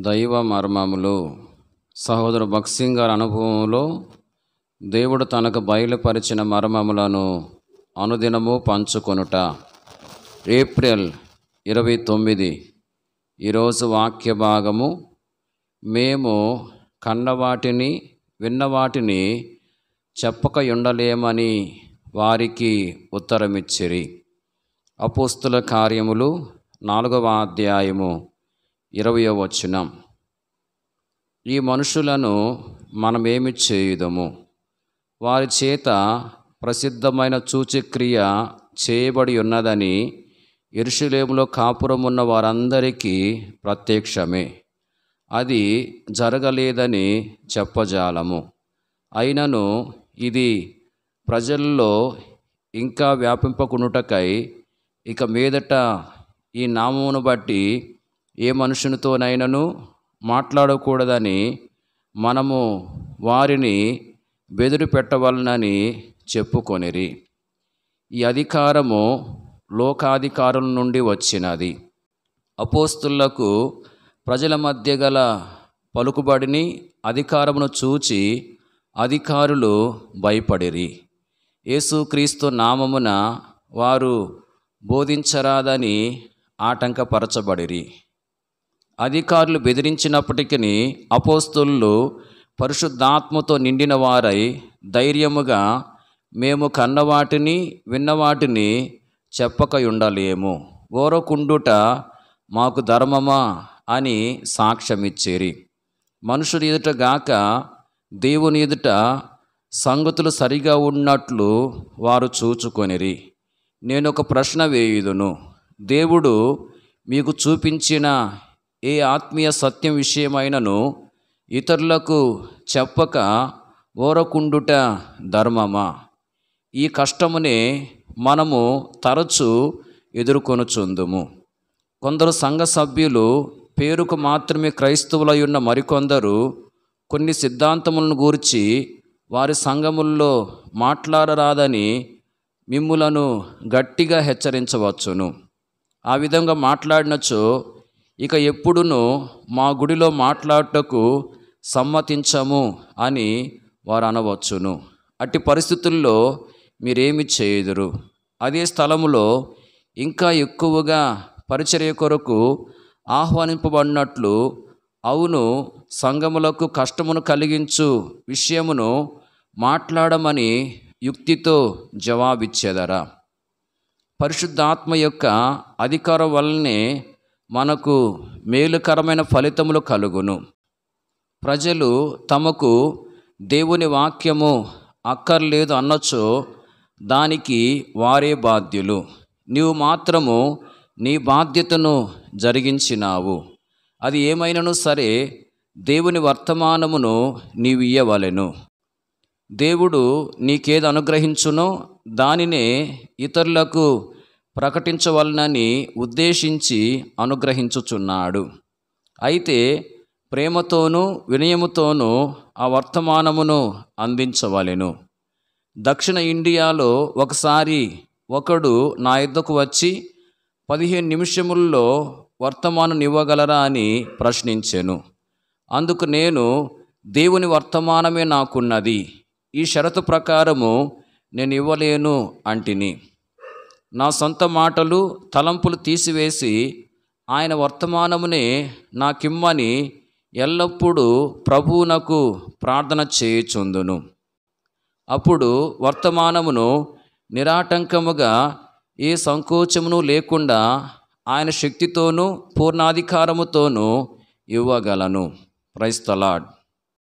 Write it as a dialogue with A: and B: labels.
A: దైవ మర్మములు. సహోదరు భక్త్ సింగ్ గారి అనుభవంలో దేవుడు తనకు బయలుపరిచిన మర్మములను అనుదినము పంచుకొనుట. ఏప్రిల్ 29. ఈరోజు వాక్య భాగము, మేము కన్నవాటిని విన్నవాటిని చెప్పకయుండలేమని వారికి ఉత్తరమిచ్చిరి. అపోస్తుల కార్యములు 4వ అధ్యాయము 20వ వచనం. ఈ మనుషులను మనమేమి చేయుదము? వారి చేత ప్రసిద్ధమైన సూచక్రియ చేయబడి ఉన్నదని యెరూషలేములో కాపురమున్న వారందరికీ ప్రత్యక్షమే. అది జరగలేదని చెప్పజాలము. అయినను ఇది ప్రజల్లో ఇంకా వ్యాపింపకునుటకై ఇక మీదట ఈ నామమును బట్టి ఏ మనుషునితోనైనను మాట్లాడకూడదని మనము వారిని బెదిరి పెట్టవలనని చెప్పుకొనిరి. ఈ అధికారము లోకాధికారుల నుండి వచ్చినది. అపోస్తులకు ప్రజల మధ్య గల పలుకుబడిని అధికారమును చూచి అధికారులు భయపడిరి. యేసుక్రీస్తు నామమున వారు బోధించరాదని ఆటంకపరచబడిరి. అధికారులు బెదిరించినప్పటికీ అపోస్తలులు పరిశుద్ధాత్మతో నిండిన వారై ధైర్యముగా, మేము కన్నవాటిని విన్నవాటిని చెప్పకయుండలేము, ఓరకుండుట మాకు ధర్మమా అని సాక్ష్యమిచ్చిరి. మనుషుని ఎదుట గాక దేవుని ఎదుట సంగతులు సరిగా ఉన్నట్లు వారు చూచుకొనిరి. నేను ఒక ప్రశ్న వేయుదును. దేవుడు మీకు చూపించిన ఏ ఆత్మీయ సత్యం విషయమైనను ఇతరులకు చెప్పక ఓరకుండుట ధర్మమా? ఈ కష్టమునే మనము తరచు ఎదుర్కొనుచుందుము. కొందరు సంఘ సభ్యులు పేరుకు మాత్రమే క్రైస్తవులై ఉన్న మరికొందరు కొన్ని సిద్ధాంతములను గూర్చి వారి సంఘముల్లో మాట్లాడరాదని మిమ్ములను గట్టిగా హెచ్చరించవచ్చును. ఆ విధంగా మాట్లాడినచో ఇక ఎప్పుడునూ మా గుడిలో మాట్లాడటకు సమ్మతించము అని వారు అనవచ్చును. అట్టి పరిస్థితుల్లో మీరేమి చేయుదురు? అదే స్థలములో ఇంకా ఎక్కువగా పరిచర్య కొరకు ఆహ్వానింపబడినట్లు, అవును, సంఘములకు కష్టమును కలిగించు విషయమును మాట్లాడమని యుక్తితో జవాబిచ్చేదరా? పరిశుద్ధాత్మ యొక్క అధికారం వల్లనే మనకు మేలుకరమైన ఫలితములు కలుగును. ప్రజలు తమకు దేవుని వాక్యము అక్కర్లేదు అన్నచో దానికి వారే బాధ్యులు. నీవు మాత్రము నీ బాధ్యతను జరిగించినావు. అది ఏమైనను సరే దేవుని వర్తమానమును నీవు ఇయ్యవలెను. దేవుడు నీకేది అనుగ్రహించునో దానినే ఇతరులకు ప్రకటించవలనని ఉద్దేశించి అనుగ్రహించుచున్నాడు. అయితే ప్రేమతోనూ వినయముతోనూ ఆ వర్తమానమును అందించవలెను. దక్షిణ ఇండియాలో ఒకసారి ఒకడు నా యొద్దకు వచ్చి 15 నిమిషముల్లో వర్తమానం ఇవ్వగలరా అని ప్రశ్నించెను. అందుకు నేను, దేవుని వర్తమానమే నాకున్నది, ఈ షరతు ప్రకారము నేను ఇవ్వలేను అంటిని. నా సొంత మాటలు తలంపులు తీసివేసి ఆయన వర్తమానమునే నాకిమ్మని ఎల్లప్పుడూ ప్రభువునకు ప్రార్థన చేయుచుందును. అప్పుడు వర్తమానమును నిరాటంకముగా ఏ సంకోచమును లేకుండా ఆయన శక్తితోనూ పూర్ణాధికారముతోనూ ఇవ్వగలను. Praise the lord.